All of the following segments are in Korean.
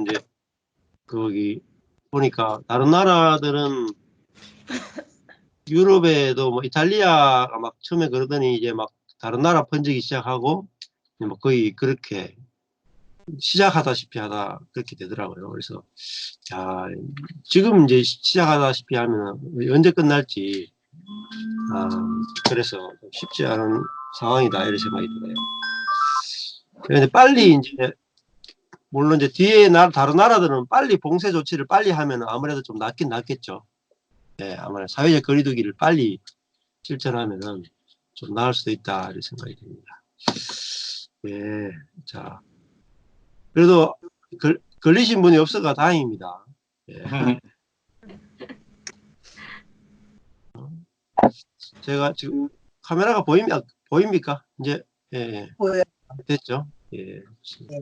이제 거기 보니까 다른 나라들은 유럽에도 뭐 이탈리아가 막 처음에 그러더니 이제 막 다른 나라 번지기 시작하고 뭐 거의 그렇게 시작하다시피 하다 그렇게 되더라고요. 그래서 자, 지금 이제 시작하다시피 하면 언제 끝날지 그래서 쉽지 않은 상황이다 이런 생각이 들어요. 그런데 빨리 이제 물론 이제 뒤에 다른 나라들은 빨리 봉쇄 조치를 빨리 하면 아무래도 좀 낫긴 낫겠죠. 네, 아무래도 사회적 거리두기를 빨리 실천하면은 좀 나을 수도 있다 이런 생각이 듭니다. 예, 자 그래도 걸리신 분이 없어가 다행입니다. 예. 제가 지금 카메라가 보입니까? 이제 예, 보여요. 됐죠? 예, 네.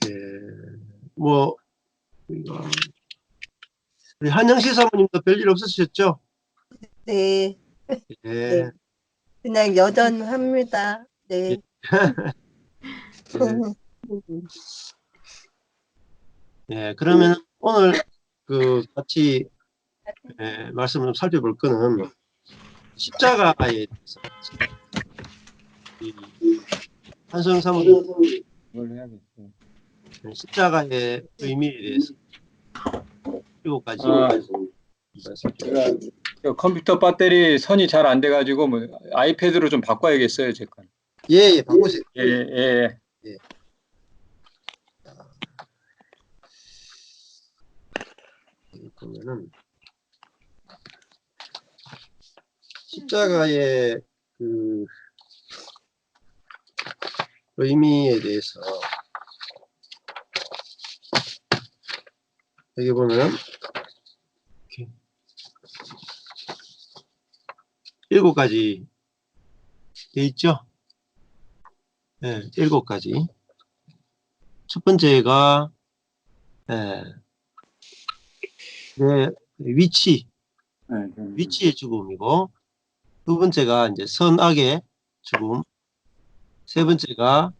예, 뭐 우리 한영시 사모님도 별일 없으셨죠? 네. 네. 예, 그냥 여전합니다. 예, 네. 예, 예. 그러면 오늘 그 같이 말씀을 좀 살펴볼 거는 십자가에 대해서 이 한성 사모님 이걸 해야겠어요. 십자가의 의미에 대해서 7가지 말씀. 제가 컴퓨터 배터리 선이 잘 안 돼가지고 뭐 아이패드로 좀 바꿔야겠어요, 제 건. 예, 예, 바꾸세요. 예, 예. 예. 여기 보면은 십자가의 그 의미에 대해서 여기 보면 이렇게 7가지 돼 있죠. 예, 7가지. 첫 번째가 내 위치의 죽음이고, 두 번째가 이제 선악의 죽음, 세 번째가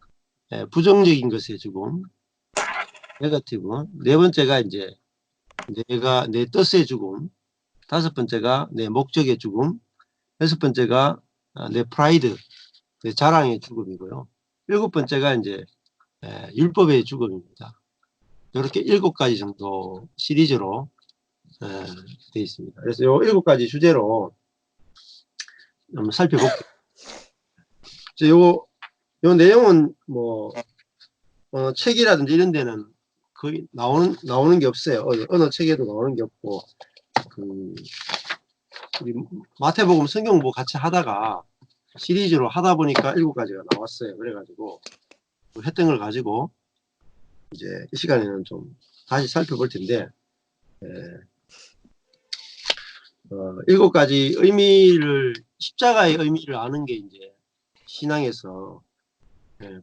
부정적인 것의 죽음, 네거티브, 네 번째가 이제 내가 내 뜻의 죽음, 다섯 번째가 내 목적의 죽음, 여섯 번째가 내 프라이드, 내 자랑의 죽음이고요. 일곱 번째가 이제 율법의 죽음입니다. 이렇게 7가지 정도 시리즈로 되어 있습니다. 그래서 요 7가지 주제로 한번 살펴볼게요. 요 내용은 뭐 책이라든지 이런 데는 거의 나오는 게 없어요. 어느 책에도 나오는 게 없고, 우리 마태복음 성경부 같이 하다가 시리즈로 하다 보니까 7가지가 나왔어요. 그래가지고 했던 걸 가지고 이제 이 시간에는 좀 다시 살펴볼 텐데, 7가지 십자가의 의미를 아는 게 이제 신앙에서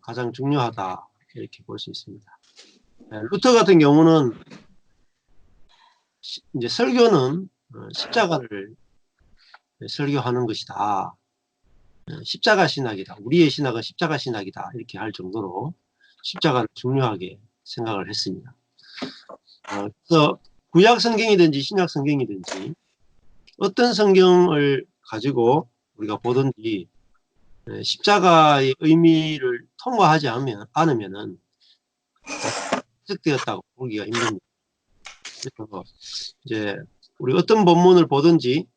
가장 중요하다 이렇게 볼 수 있습니다. 루터 같은 경우는 이제 설교는 십자가를 설교하는 것이다. 십자가 신학이다. 우리의 신학은 십자가 신학이다. 이렇게 할 정도로 십자가를 중요하게 생각을 했습니다. 그래서 구약 성경이든지 신약 성경이든지 어떤 성경을 가지고 우리가 보든지 십자가의 의미를 통과하지 않으면은 해석되었다고 보기가 힘듭니다. 그래서 이제 우리 어떤 본문을 보든지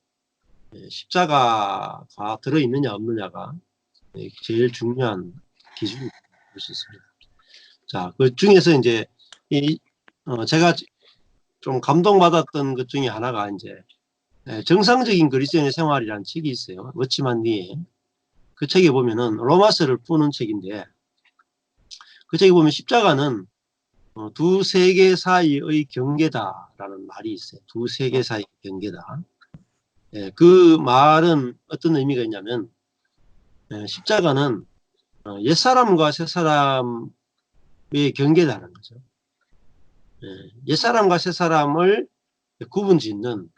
십자가가 들어있느냐 없느냐가 제일 중요한 기준이 될 수 있습니다. 자, 그 중에서 이제 제가 좀 감동받았던 것 중에 하나가 이제 정상적인 그리스도인의 생활이라는 책이 있어요. 워치만 니에. 그 책에 보면은 로마서를 푸는 책인데, 그 책에 보면 십자가는 두 세계 사이의 경계다라는 말이 있어요. 두 세계 사이의 경계다. 그 말은 어떤 의미가 있냐면 십자가는 옛사람과 새사람의 경계다는 거죠. 옛사람과 새사람을 구분짓는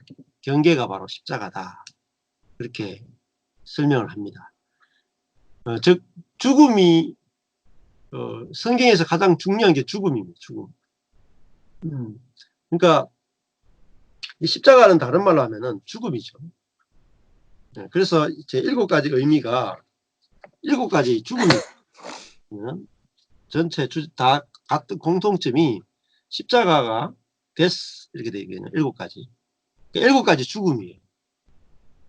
경계가 바로 십자가다. 그렇게 설명을 합니다. 즉 죽음이 성경에서 가장 중요한 게 죽음입니다. 죽음. 그러니까 이 십자가는 다른 말로 하면은 죽음이죠. 네, 그래서 제 7가지 의미가 7가지 죽음이 있는 전체 다 같은 공통점이 십자가가 데스 이렇게 되거든요. 7가지. 7가지 죽음이에요.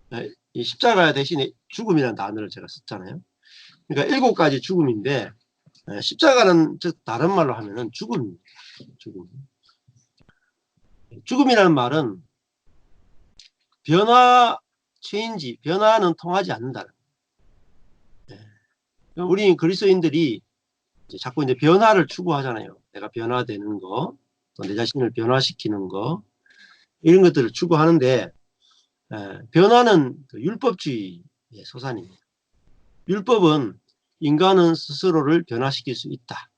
네, 이 십자가 대신에 죽음이라는 단어를 제가 썼잖아요. 그러니까 7가지 죽음인데 십자가는 즉 다른 말로 하면은 죽음입니다. 죽음. 죽음이라는 말은 변화, 체인지, 변화는 통하지 않는다. 우리 그리스도인들이 자꾸 이제 변화를 추구하잖아요. 내가 변화되는 거, 또 내 자신을 변화시키는 거, 이런 것들을 추구하는데, 변화는 그 율법주의의 소산입니다. 율법은 인간은 스스로를 변화시킬 수 있다.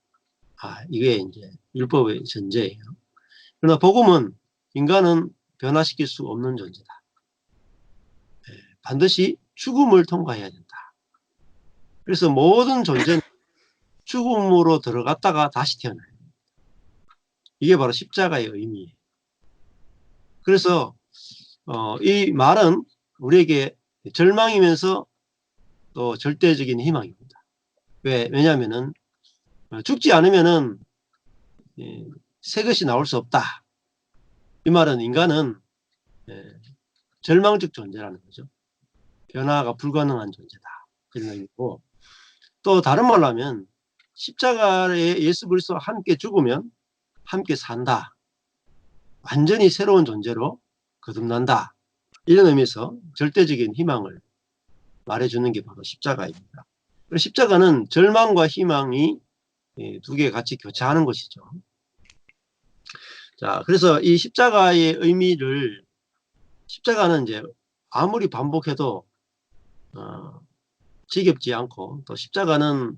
이게 이제 율법의 전제예요. 그러나 복음은 인간은 변화시킬 수 없는 존재다. 반드시 죽음을 통과해야 된다. 그래서 모든 존재는 죽음으로 들어갔다가 다시 태어나요. 이게 바로 십자가의 의미예요. 그래서 이 말은 우리에게 절망이면서 또 절대적인 희망입니다. 왜냐하면은 죽지 않으면은 새 것이 나올 수 없다. 이 말은 인간은 절망적 존재라는 거죠. 변화가 불가능한 존재다. 그런 의미고, 또 다른 말로 하면 십자가에 예수 그리스도와 함께 죽으면 함께 산다. 완전히 새로운 존재로 거듭난다. 이런 의미에서 절대적인 희망을 말해주는 게 바로 십자가입니다. 십자가는 절망과 희망이 두 개 같이 교차하는 것이죠. 자, 그래서 이 십자가의 의미를, 십자가는 이제 아무리 반복해도 지겹지 않고, 또 십자가는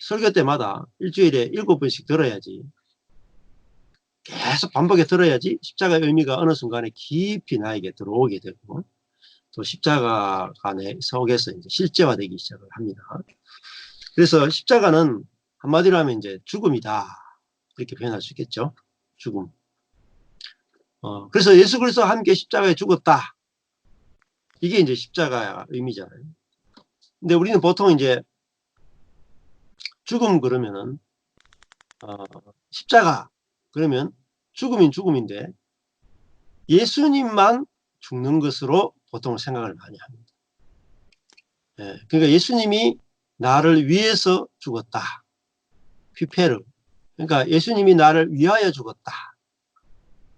설교 때마다 일주일에 7번씩 들어야지, 계속 반복해 들어야지 십자가의 의미가 어느 순간에 깊이 나에게 들어오게 되고, 또 십자가가 내 속에서 이제 실제화되기 시작을 합니다. 그래서 십자가는 한마디로 하면 이제 죽음이다. 이렇게 표현할 수 있겠죠. 죽음. 그래서 예수 그리스도와 함께 십자가에 죽었다. 이게 이제 십자가 의미잖아요. 근데 우리는 보통 이제 죽음 그러면은 십자가 그러면 죽음인 죽음인데 예수님만 죽는 것으로 보통 생각을 많이 합니다. 그러니까 예수님이 나를 위해서 죽었다. 휘페르. 그러니까 예수님이 나를 위하여 죽었다.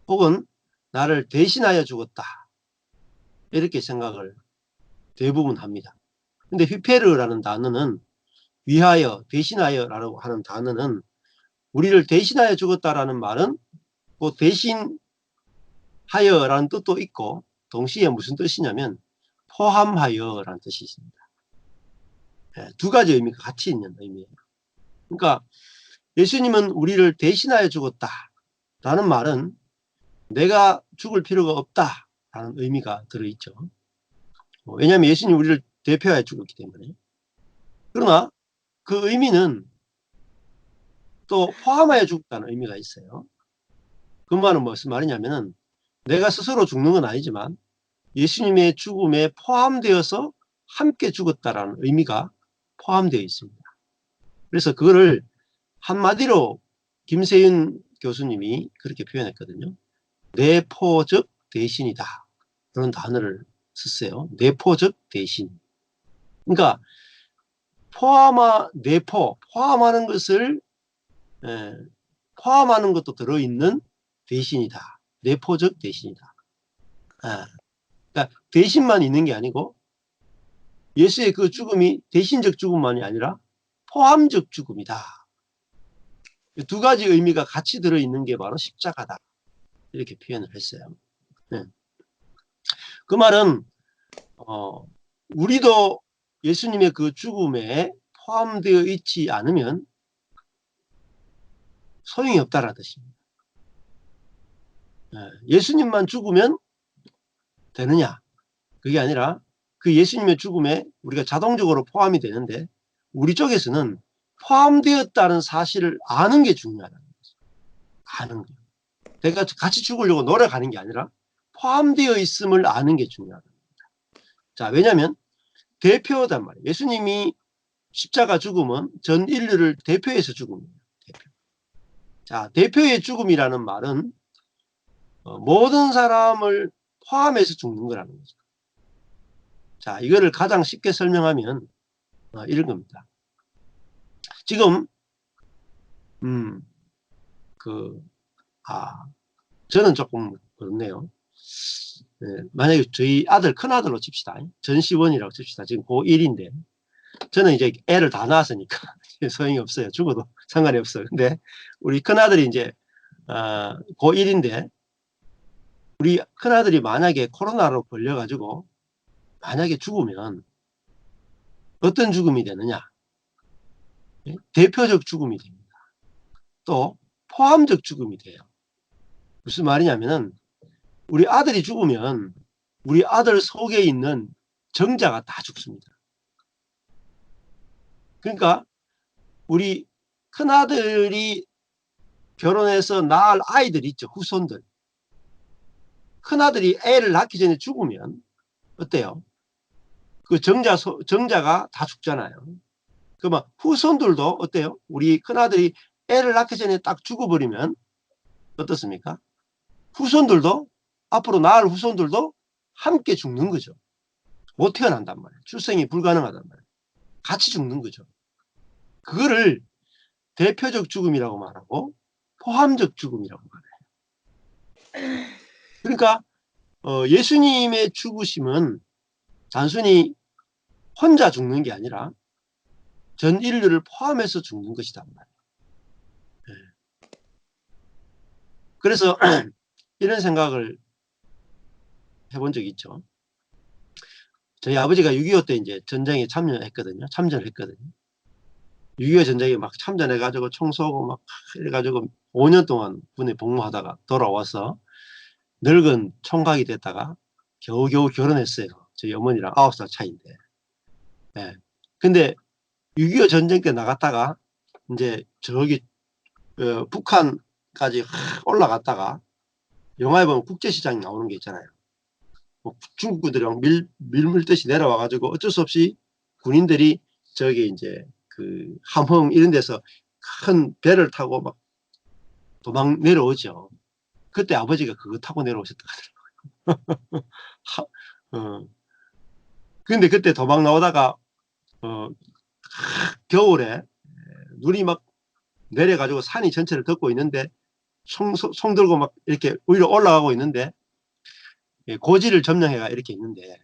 혹은 나를 대신하여 죽었다. 이렇게 생각을 대부분 합니다. 근데 휘페르라는 단어는 위하여, 대신하여라고 하는 단어는 우리를 대신하여 죽었다라는 말은 그 대신하여라는 뜻도 있고 동시에 무슨 뜻이냐면 포함하여라는 뜻이 있습니다. 두 가지 의미가 같이 있는 의미예요. 그러니까 예수님은 우리를 대신하여 죽었다라는 말은 내가 죽을 필요가 없다라는 의미가 들어있죠. 왜냐하면 예수님이 우리를 대표하여 죽었기 때문에. 그러나 그 의미는 또 포함하여 죽었다는 의미가 있어요. 그 말은 무슨 말이냐면은 내가 스스로 죽는 건 아니지만 예수님의 죽음에 포함되어서 함께 죽었다라는 의미가 포함되어 있습니다. 그래서 그거를 한마디로 김세윤 교수님이 그렇게 표현했거든요. 내포적 대신이다. 그런 단어를 썼어요. 내포적 대신. 그러니까 포함하는 것을 포함하는 것도 들어있는 대신이다. 내포적 대신이다. 그러니까 대신만 있는 게 아니고 예수의 그 죽음이 대신적 죽음만이 아니라 포함적 죽음이다. 두 가지 의미가 같이 들어있는 게 바로 십자가다. 이렇게 표현을 했어요. 그 말은 우리도 예수님의 그 죽음에 포함되어 있지 않으면 소용이 없다라는 뜻입니다. 예수님만 죽으면 되느냐? 그게 아니라 그 예수님의 죽음에 우리가 자동적으로 포함이 되는데 우리 쪽에서는 포함되었다는 사실을 아는 게 중요하다는 거죠. 아는 거. 내가 같이 죽으려고 노력하는 게 아니라 포함되어 있음을 아는 게 중요하다. 자, 왜냐하면 대표단 말이에요. 예수님이 십자가 죽음은 전 인류를 대표해서 죽음이에요. 대표. 자, 대표의 죽음이라는 말은 모든 사람을 포함해서 죽는 거라는 거죠. 자, 이거를 가장 쉽게 설명하면 이런 겁니다. 지금 저는 조금 그렇네요. 네, 만약에 저희 아들 큰아들로 칩시다. 전시원이라고 칩시다. 지금 고1인데 저는 이제 애를 다 낳았으니까 소용이 없어요. 죽어도 상관이 없어요. 근데 우리 큰아들이 이제 고1인데 우리 큰아들이 만약에 코로나로 걸려가지고 만약에 죽으면 어떤 죽음이 되느냐? 대표적 죽음이 됩니다. 또 포함적 죽음이 돼요. 무슨 말이냐면은 우리 아들이 죽으면 우리 아들 속에 있는 정자가 다 죽습니다. 그러니까 우리 큰아들이 결혼해서 낳을 아이들 있죠. 후손들. 큰아들이 애를 낳기 전에 죽으면 어때요? 그 정자가 다 죽잖아요. 그러면 후손들도 어때요? 우리 큰아들이 애를 낳기 전에 딱 죽어버리면 어떻습니까? 후손들도 앞으로 낳을 후손들도 함께 죽는 거죠. 못 태어난단 말이에요. 출생이 불가능하단 말이에요. 같이 죽는 거죠. 그거를 대표적 죽음이라고 말하고 포함적 죽음이라고 말해요. 그러니까 예수님의 죽으심은 단순히 혼자 죽는 게 아니라 전 인류를 포함해서 죽는 것이단 말이에요. 그래서 이런 생각을 해본 적이 있죠. 저희 아버지가 6.25 때 이제 전쟁에 참전했거든요. 6.25 전쟁에 막 참전해가지고 총 쏘고 막 이래가지고 5년 동안 군에 복무하다가 돌아와서 늙은 총각이 됐다가 겨우겨우 결혼했어요. 저희 어머니랑 9살 차이인데. 예. 근데 6.25 전쟁 때 나갔다가 이제 저기 북한까지 올라갔다가 영화에 보면 국제시장 나오는 게 있잖아요. 뭐 중국들이 막 밀물듯이 내려와가지고 어쩔 수 없이 군인들이 저기 이제 그 함흥 이런 데서 큰 배를 타고 막 도망 내려오죠. 그때 아버지가 그거 타고 내려오셨다 하더라고요. 근데 그때 도망 나오다가 겨울에 눈이 막 내려가지고 산이 전체를 덮고 있는데 송 들고 막 이렇게 위로 올라가고 있는데 고지를 점령해가 이렇게 있는데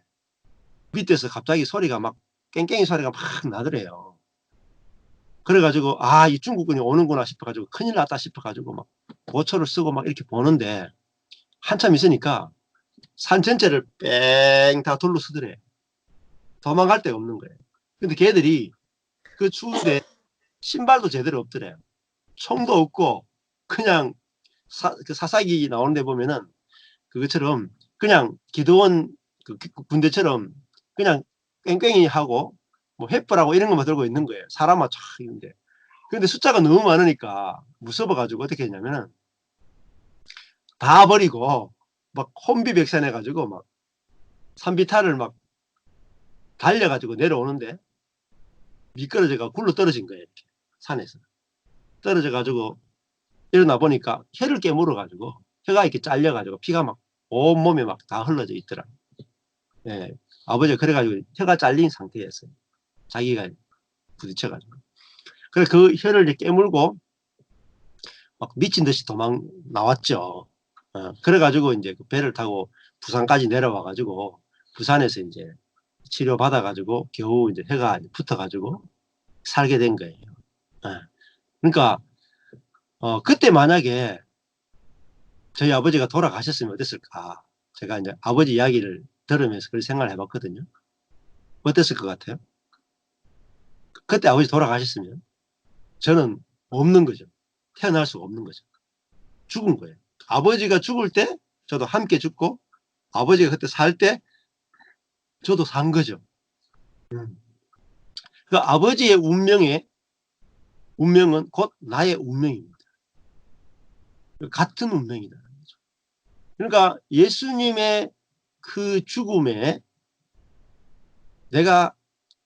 밑에서 갑자기 소리가 막 깽깽이 소리가 막 나더래요. 그래가지고 이 중국군이 오는구나 싶어가지고 큰일 났다 싶어가지고 막 보초를 쓰고 막 이렇게 보는데 한참 있으니까 산 전체를 뺑 다 둘러쓰더래. 도망갈 데가 없는 거예요. 근데 걔들이 그 추운데 신발도 제대로 없더래. 총도 없고 그냥 그 사사기 나오는 데 보면은 그것처럼 그냥 기도원 그 군대처럼 그냥 깽깽이 하고 뭐 횃불하고 이런 것만 들고 있는 거예요. 사람만 쫙 있는데. 근데 숫자가 너무 많으니까 무서워가지고 어떻게 했냐면은 다 버리고 막 혼비백산해가지고 막 산비탈을 막 달려가지고 내려오는데 미끄러져가 굴러 떨어진 거예요. 이렇게 산에서 떨어져가지고 일어나 보니까 혀를 깨물어가지고 혀가 이렇게 잘려가지고 피가 막 온몸에 막 다 흘러져 있더라. 예, 아버지가 그래가지고 혀가 잘린 상태였어요. 자기가 부딪혀가지고. 그래 그 혀를 이렇게 깨물고 막 미친 듯이 도망 나왔죠. 그래가지고 이제 그 배를 타고 부산까지 내려와가지고 부산에서 이제 치료 받아가지고 겨우 이제 혀가 붙어가지고 살게 된 거예요. 그러니까 그때 만약에 저희 아버지가 돌아가셨으면 어땠을까? 제가 이제 아버지 이야기를 들으면서 그런 생각을 해봤거든요. 어땠을 것 같아요? 그때 아버지 돌아가셨으면 저는 없는 거죠. 태어날 수가 없는 거죠. 죽은 거예요. 아버지가 죽을 때 저도 함께 죽고 아버지가 그때 살 때 저도 산 거죠. 그 아버지의 운명에 운명은 곧 나의 운명입니다. 같은 운명이다. 그러니까 예수님의 그 죽음에 내가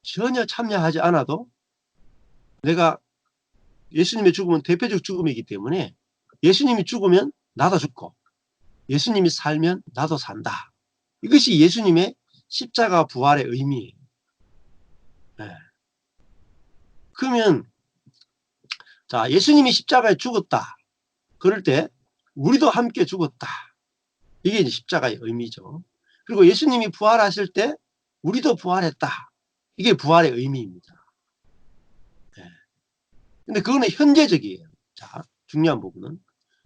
전혀 참여하지 않아도 내가 예수님의 죽음은 대표적 죽음이기 때문에 예수님이 죽으면 나도 죽고 예수님이 살면 나도 산다. 이것이 예수님의 십자가 부활의 의미예요. 네. 그러면 자, 예수님이 십자가에 죽었다. 그럴 때 우리도 함께 죽었다. 이게 이제 십자가의 의미죠. 그리고 예수님이 부활하실 때 우리도 부활했다. 이게 부활의 의미입니다. 네. 근데 그거는 현재적이에요. 자, 중요한 부분은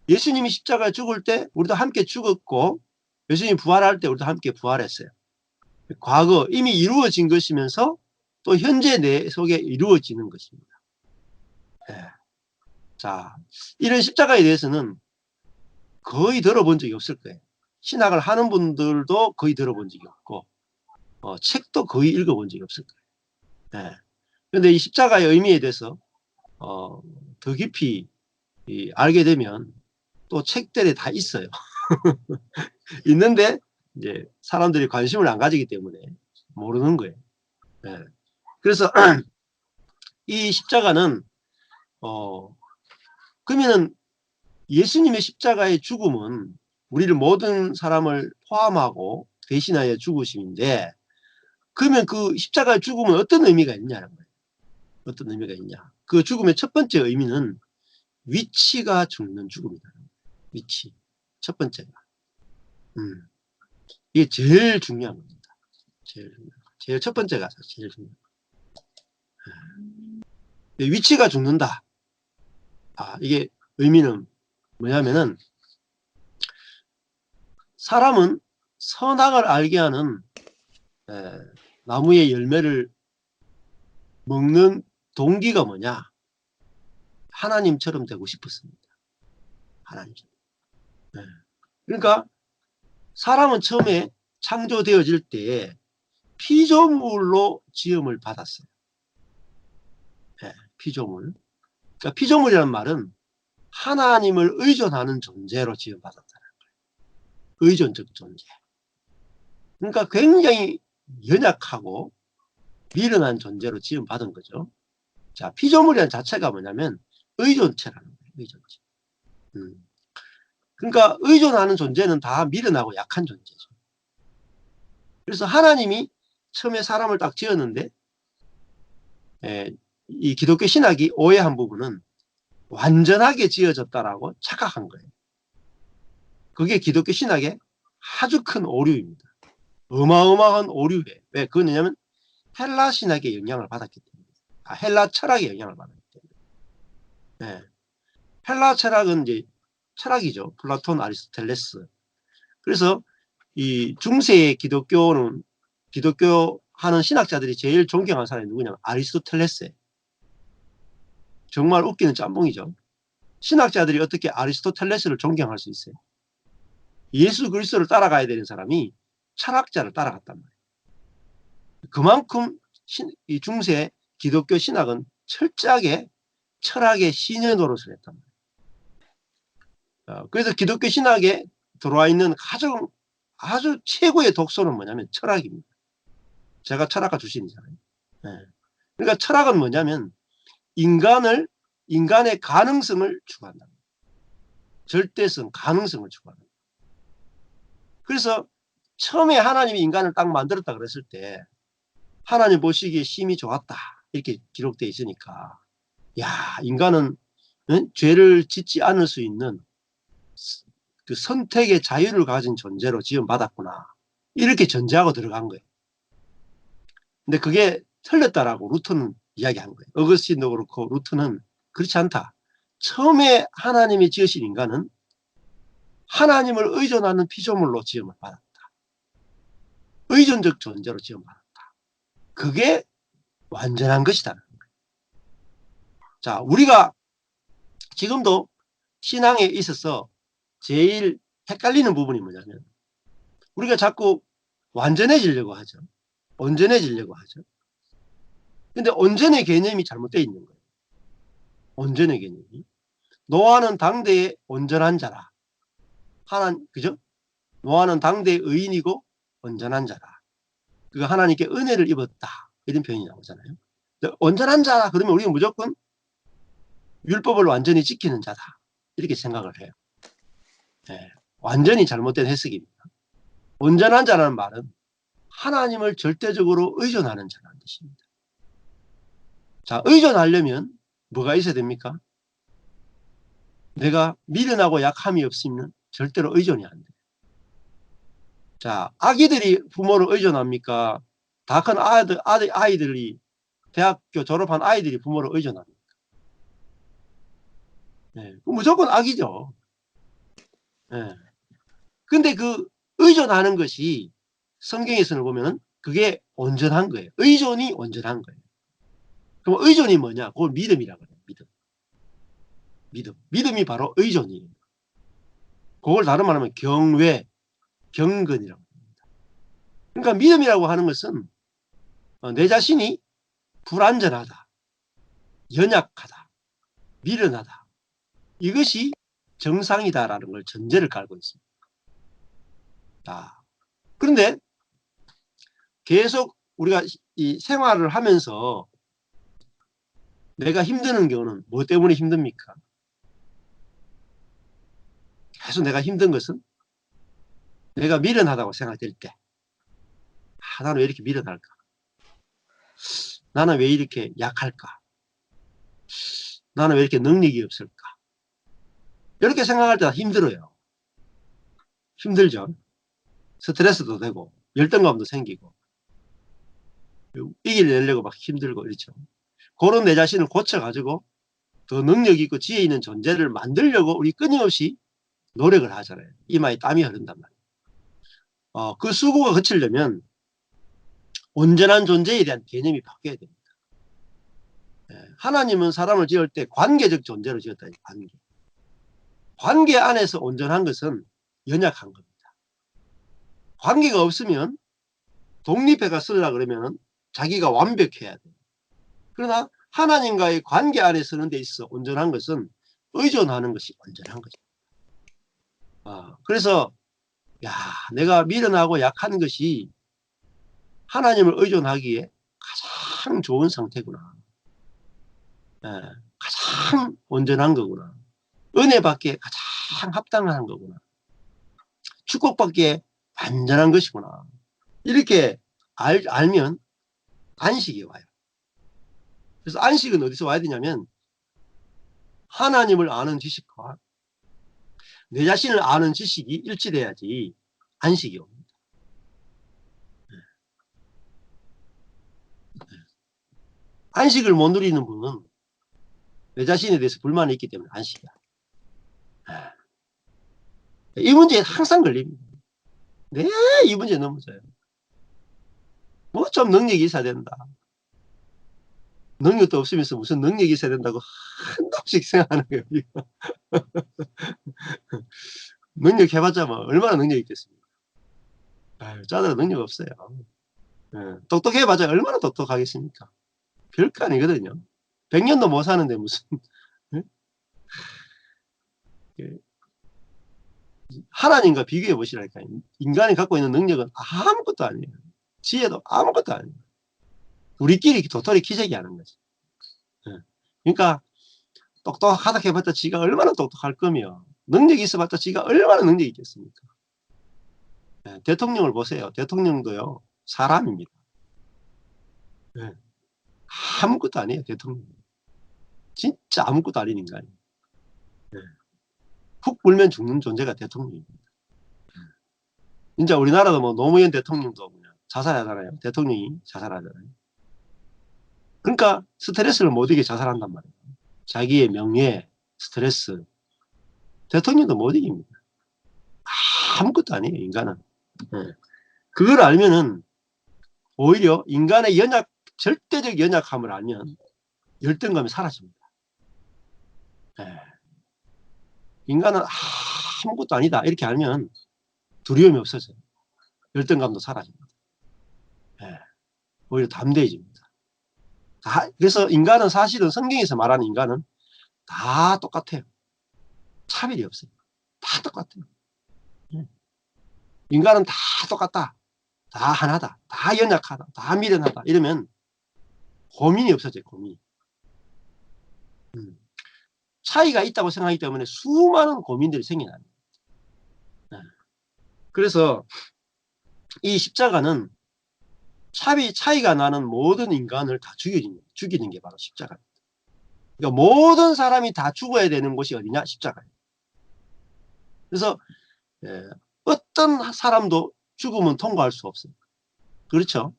예수님이 십자가에 죽을 때 우리도 함께 죽었고 예수님이 부활할 때 우리도 함께 부활했어요. 과거 이미 이루어진 것이면서 또 현재 내 속에 이루어지는 것입니다. 네. 자, 이런 십자가에 대해서는 거의 들어본 적이 없을 거예요. 신학을 하는 분들도 거의 들어본 적이 없고 책도 거의 읽어본 적이 없을 거예요. 네. 그런데 이 십자가의 의미에 대해서 더 깊이 알게 되면 또 책들에 다 있어요. 있는데 이제 사람들이 관심을 안 가지기 때문에 모르는 거예요. 네. 그래서 이 십자가는 그러면은 예수님의 십자가의 죽음은 우리를 모든 사람을 포함하고 대신하여 죽으심인데 그러면 그 십자가의 죽음은 어떤 의미가 있냐는 거예요. 어떤 의미가 있냐. 그 죽음의 첫 번째 의미는 위치가 죽는 죽음이다. 위치. 첫 번째가. 이게 제일 중요한 겁니다. 제일 첫 번째가 제일 중요한 거예요. 위치가 죽는다. 이게 의미는 뭐냐면은 사람은 선악을 알게 하는 나무의 열매를 먹는 동기가 뭐냐? 하나님처럼 되고 싶었습니다. 하나님처럼. 네. 그러니까 사람은 처음에 창조되어질 때 피조물로 지음을 받았어요. 네, 피조물. 그러니까 피조물이라는 말은 하나님을 의존하는 존재로 지음받았다는 거예요. 의존적 존재. 그러니까 굉장히 연약하고 미련한 존재로 지음받은 거죠. 자, 피조물이라는 자체가 뭐냐면 의존체라는 거예요. 의존체. 그러니까 의존하는 존재는 다 미련하고 약한 존재죠. 그래서 하나님이 처음에 사람을 딱 지었는데 이 기독교 신학이 오해한 부분은 완전하게 지어졌다라고 착각한 거예요. 그게 기독교 신학의 아주 큰 오류입니다. 어마어마한 오류예요. 왜? 그건 왜냐면 헬라 신학의 영향을 받았기 때문에. 헬라 철학의 영향을 받았기 때문에. 네. 헬라 철학은 이제 철학이죠. 플라톤, 아리스토텔레스. 그래서 이 중세의 기독교는 기독교 하는 신학자들이 제일 존경하는 사람이 누구냐면 아리스토텔레스예요. 정말 웃기는 짬뽕이죠. 신학자들이 어떻게 아리스토텔레스를 존경할 수 있어요? 예수 그리스도를 따라가야 되는 사람이 철학자를 따라갔단 말이에요. 그만큼 이 중세 기독교 신학은 철저하게 철학의 신의 노릇을 했단 말이에요. 그래서 기독교 신학에 들어와 있는 아주 최고의 독서는 뭐냐면 철학입니다. 제가 철학과 출신이잖아요. 네. 그러니까 철학은 뭐냐면 인간의 가능성을 추구한다. 절대성, 가능성을 추구한다. 그래서 처음에 하나님이 인간을 딱 만들었다 그랬을 때 하나님 보시기에 심히 좋았다 이렇게 기록되어 있으니까 야, 인간은 죄를 짓지 않을 수 있는 그 선택의 자유를 가진 존재로 지음받았구나 이렇게 전제하고 들어간 거예요. 근데 그게 틀렸다라고 루터는 이야기한 거예요. 어거스틴도 그렇고 루터는 그렇지 않다. 처음에 하나님이 지으신 인간은 하나님을 의존하는 피조물로 지음을 받았다. 의존적 존재로 지음받았다. 그게 완전한 것이다. 자, 우리가 지금도 신앙에 있어서 제일 헷갈리는 부분이 뭐냐면 우리가 자꾸 완전해지려고 하죠. 온전해지려고 하죠. 근데 온전의 개념이 잘못되어 있는 거예요. 온전의 개념이. 노아는 당대의 온전한 자라. 그죠? 노아는 당대의 의인이고 온전한 자라. 그가 하나님께 은혜를 입었다. 이런 표현이 나오잖아요. 온전한 자라 그러면 우리는 무조건 율법을 완전히 지키는 자다. 이렇게 생각을 해요. 네, 완전히 잘못된 해석입니다. 온전한 자라는 말은 하나님을 절대적으로 의존하는 자라는 뜻입니다. 자, 의존하려면 뭐가 있어야 됩니까? 내가 미련하고 약함이 없으면 절대로 의존이 안 돼요. 자, 아기들이 부모를 의존합니까? 다 큰 아이들이 대학교 졸업한 아이들이 부모를 의존합니다. 네, 무조건 악이죠. 네. 근데 그 의존하는 것이 성경에서는 보면은 그게 온전한 거예요. 의존이 온전한 거예요. 그럼 의존이 뭐냐? 그걸 믿음이라고 해요. 믿음이 바로 의존이에요. 그걸 다른 말하면 경외, 경건이라고 합니다. 그러니까 믿음이라고 하는 것은 내 자신이 불완전하다, 연약하다, 미련하다. 이것이 정상이다라는 걸 전제를 깔고 있습니다. 자, 그런데 계속 우리가 이 생활을 하면서 내가 힘드는 경우는 뭐 때문에 힘듭니까? 계속 내가 힘든 것은 내가 미련하다고 생각될 때, 나는 왜 이렇게 미련할까? 나는 왜 이렇게 약할까? 나는 왜 이렇게 능력이 없을까? 이렇게 생각할 때 힘들어요. 힘들죠. 스트레스도 되고 열등감도 생기고 이기려고 막 힘들고 그렇죠. 그런 내 자신을 고쳐가지고 더 능력 있고 지혜 있는 존재를 만들려고 우리 끊임없이 노력을 하잖아요. 이마에 땀이 흐른단 말이에요. 그 수고가 그치려면 온전한 존재에 대한 개념이 바뀌어야 됩니다. 하나님은 사람을 지을 때 관계적 존재로 지었다. 관계 안에서 온전한 것은 연약한 겁니다. 관계가 없으면 독립해가 쓰려고 그러면 자기가 완벽해야 돼요. 그러나 하나님과의 관계 안에 서는 데 있어 온전한 것은 의존하는 것이 온전한 거죠. 그래서 내가 미련하고 약한 것이 하나님을 의존하기에 가장 좋은 상태구나. 가장 온전한 거구나. 은혜 받기에 가장 합당한 거구나. 축복받기에 완전한 것이구나. 이렇게 알면 안식이 와요. 그래서 안식은 어디서 와야 되냐면 하나님을 아는 지식과 내 자신을 아는 지식이 일치돼야지 안식이 옵니다. 안식을 못 누리는 분은 내 자신에 대해서 불만이 있기 때문에 안식이야. 이 문제에 항상 걸립니다. 네, 이 문제 너무 좋아요. 뭐 좀 능력이 있어야 된다. 능력도 없으면서 무슨 능력이 있어야 된다고 한없이 생각하는 거예요. 능력 해봤자 뭐 얼마나 능력이 있겠습니까? 자들은 능력 없어요. 똑똑해봤자 얼마나 똑똑하겠습니까? 별거 아니거든요. 100년도 못 사는데 무슨 하나님과 비교해 보시라니까요. 인간이 갖고 있는 능력은 아무것도 아니에요. 지혜도 아무것도 아니에요. 우리끼리 도토리 키재기 하는 거지. 그러니까 똑똑하다 해봤자 지가 얼마나 똑똑할 거며 능력이 있어봤자 지가 얼마나 능력이 있겠습니까? 대통령을 보세요. 대통령도요 사람입니다. 아무것도 아니에요. 대통령 진짜 아무것도 아닌 인간이에요. 훅 불면 죽는 존재가 대통령입니다. 진짜 우리나라도 뭐 노무현 대통령도 자살하잖아요. 대통령이 자살하잖아요. 그러니까 스트레스를 못 이기게 자살한단 말이에요. 자기의 명예, 스트레스. 대통령도 못 이깁니다. 아무것도 아니에요, 인간은. 그걸 알면은 오히려 인간의 절대적 연약함을 알면 열등감이 사라집니다. 인간은 아무것도 아니다. 이렇게 알면 두려움이 없어져요. 열등감도 사라집니다. 오히려 담대해집니다. 그래서 인간은 사실은 성경에서 말하는 인간은 다 똑같아요. 차별이 없어요. 다 똑같아요. 인간은 다 똑같다. 다 하나다. 다 연약하다. 다 미련하다. 이러면 고민이 없어져요. 고민이. 차이가 있다고 생각하기 때문에 수많은 고민들이 생겨나요. 그래서 이 십자가는 차이가 나는 모든 인간을 다 죽이는 게 바로 십자가입니다. 그러니까 모든 사람이 다 죽어야 되는 곳이 어디냐? 십자가예요. 그래서 어떤 사람도 죽음은 통과할 수 없어요. 그렇죠?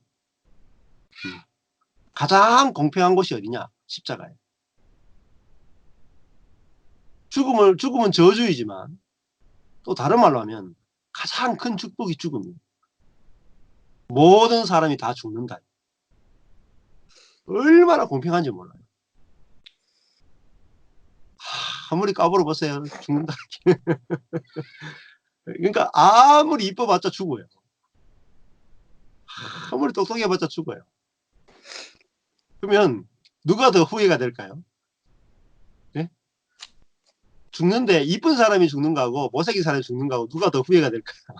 가장 공평한 곳이 어디냐? 십자가예요. 죽음은 저주이지만 또 다른 말로 하면 가장 큰 축복이 죽음이에요. 모든 사람이 다 죽는다. 얼마나 공평한지 몰라요. 아무리 까불어 보세요. 죽는다. 그러니까 아무리 이뻐봤자 죽어요. 아무리 똑똑해봤자 죽어요. 그러면 누가 더 후회가 될까요? 네? 죽는데 이쁜 사람이 죽는 거하고 못생긴 사람이 죽는 거하고 누가 더 후회가 될까요?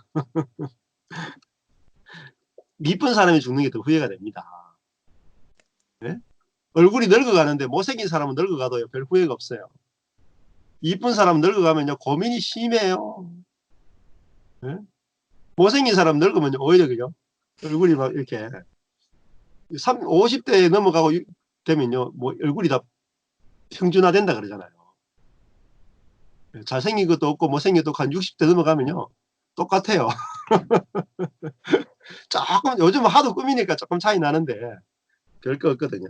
이쁜 사람이 죽는 게 더 후회가 됩니다. 네? 얼굴이 늙어가는데 못생긴 사람은 늙어가도 별 후회가 없어요. 이쁜 사람 늙어가면요 고민이 심해요. 네? 못생긴 사람 늙으면 오히려 그죠? 얼굴이 막 이렇게 50대 넘어가고 되면요 뭐 얼굴이 다 평준화된다 그러잖아요. 잘생긴 것도 없고 못생긴 것도 없고 한 60대 넘어가면요 똑같아요. 조금 요즘은 하도 꾸미니까 조금 차이 나는데 별거 없거든요.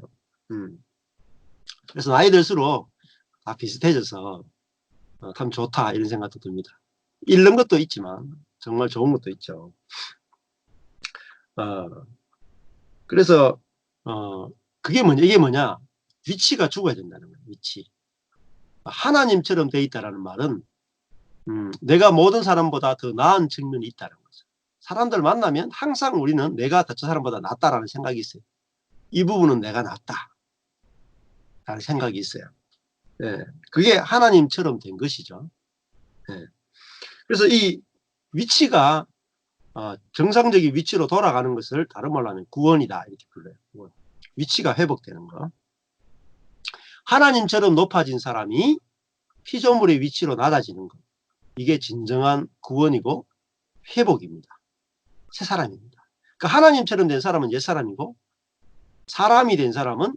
그래서 나이 들수록 다 비슷해져서 참 좋다 이런 생각도 듭니다. 잃는 것도 있지만 정말 좋은 것도 있죠. 그래서 그게 뭐냐, 이게 뭐냐, 위치가 죽어야 된다는 거예요. 위치. 하나님처럼 돼 있다라는 말은 내가 모든 사람보다 더 나은 측면이 있다는 거죠. 사람들 만나면 항상 우리는 내가 저 사람보다 낫다라는 생각이 있어요. 이 부분은 내가 낫다 라는 생각이 있어요. 예, 그게 하나님처럼 된 것이죠. 예. 그래서 이 위치가 정상적인 위치로 돌아가는 것을 다른 말로 하면 구원이다 이렇게 불러요. 구원. 위치가 회복되는 거. 하나님처럼 높아진 사람이 피조물의 위치로 낮아지는 것. 이게 진정한 구원이고 회복입니다. 새 사람입니다. 그러니까 하나님처럼 된 사람은 옛사람이고 사람이 된 사람은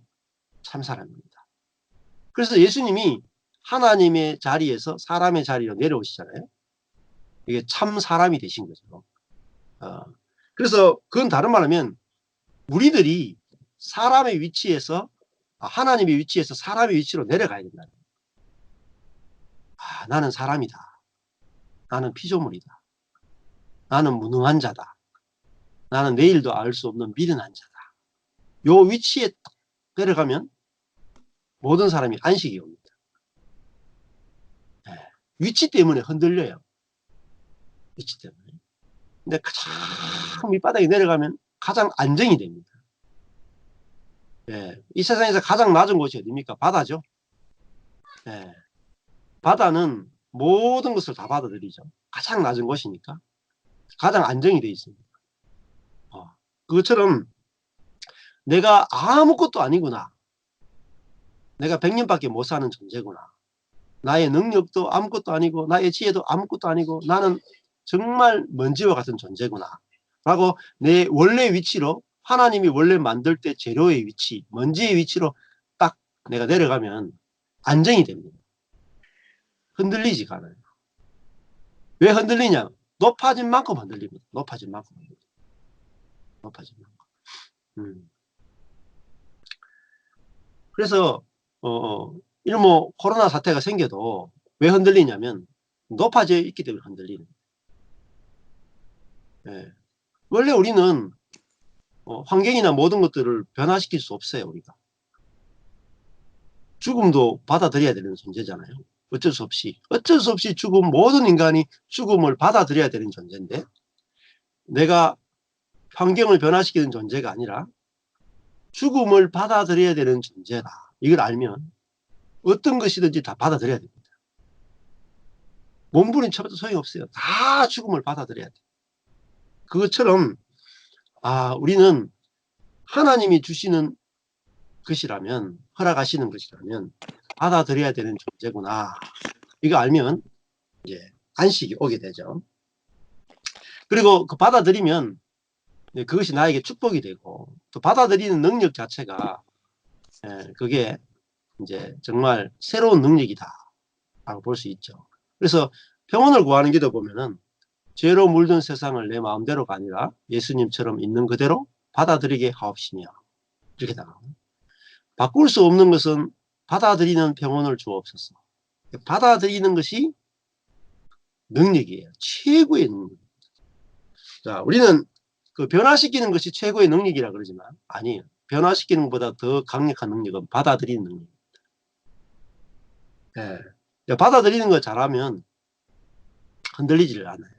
참사람입니다. 그래서 예수님이 하나님의 자리에서 사람의 자리로 내려오시잖아요. 이게 참 사람이 되신 거죠. 그래서 그건 다른 말하면 우리들이 사람의 위치에서 하나님의 위치에서 사람의 위치로 내려가야 된다. 나는 사람이다. 나는 피조물이다. 나는 무능한 자다. 나는 내일도 알 수 없는 미련한 자다. 요 위치에 내려가면 모든 사람이 안식이 옵니다. 위치 때문에 흔들려요. 위치 때문에. 근데 가장 밑바닥에 내려가면 가장 안정이 됩니다. 이 세상에서 가장 낮은 곳이 어디입니까? 바다죠. 바다는 모든 것을 다 받아들이죠. 가장 낮은 곳이니까 가장 안정이 되어 있습니다. 그것처럼 내가 아무것도 아니구나. 내가 100년밖에 못 사는 존재구나. 나의 능력도 아무것도 아니고 나의 지혜도 아무것도 아니고 나는 정말 먼지와 같은 존재구나 라고 내 원래 위치로 하나님이 원래 만들 때 재료의 위치, 먼지의 위치로 딱 내가 내려가면 안정이 됩니다. 흔들리지가 않아요. 왜 흔들리냐? 높아진 만큼 흔들립니다. 높아진 만큼 흔들립니다. 높아진 만큼. 그래서 이런 뭐 코로나 사태가 생겨도 왜 흔들리냐면 높아져 있기 때문에 흔들리는 거예요. 원래 우리는 환경이나 모든 것들을 변화시킬 수 없어요. 우리가 죽음도 받아들여야 되는 존재잖아요. 어쩔 수 없이 죽음, 모든 인간이 죽음을 받아들여야 되는 존재인데 내가 환경을 변화시키는 존재가 아니라 죽음을 받아들여야 되는 존재다. 이걸 알면 어떤 것이든지 다 받아들여야 됩니다. 몸부림쳐도 소용이 없어요. 다 죽음을 받아들여야 돼요. 그것처럼 우리는 하나님이 주시는 것이라면, 허락하시는 것이라면 받아들여야 되는 존재구나. 이거 알면 이제 안식이 오게 되죠. 그리고 그 받아들이면 그것이 나에게 축복이 되고, 또 받아들이는 능력 자체가 그게 이제 정말 새로운 능력이다 라고 볼 수 있죠. 그래서 평온을 구하는 기도 보면은 죄로 물든 세상을 내 마음대로가 아니라 예수님처럼 있는 그대로 받아들이게 하옵시며, 이렇게 나갑니다. 바꿀 수 없는 것은 받아들이는 평온을 주옵소서. 받아들이는 것이 능력이에요. 최고의 능력. 자, 우리는 그 변화시키는 것이 최고의 능력이라 그러지만 아니에요. 변화시키는 것보다 더 강력한 능력은 받아들이는 능력입니다. 받아들이는 거 잘하면 흔들리지를 않아요.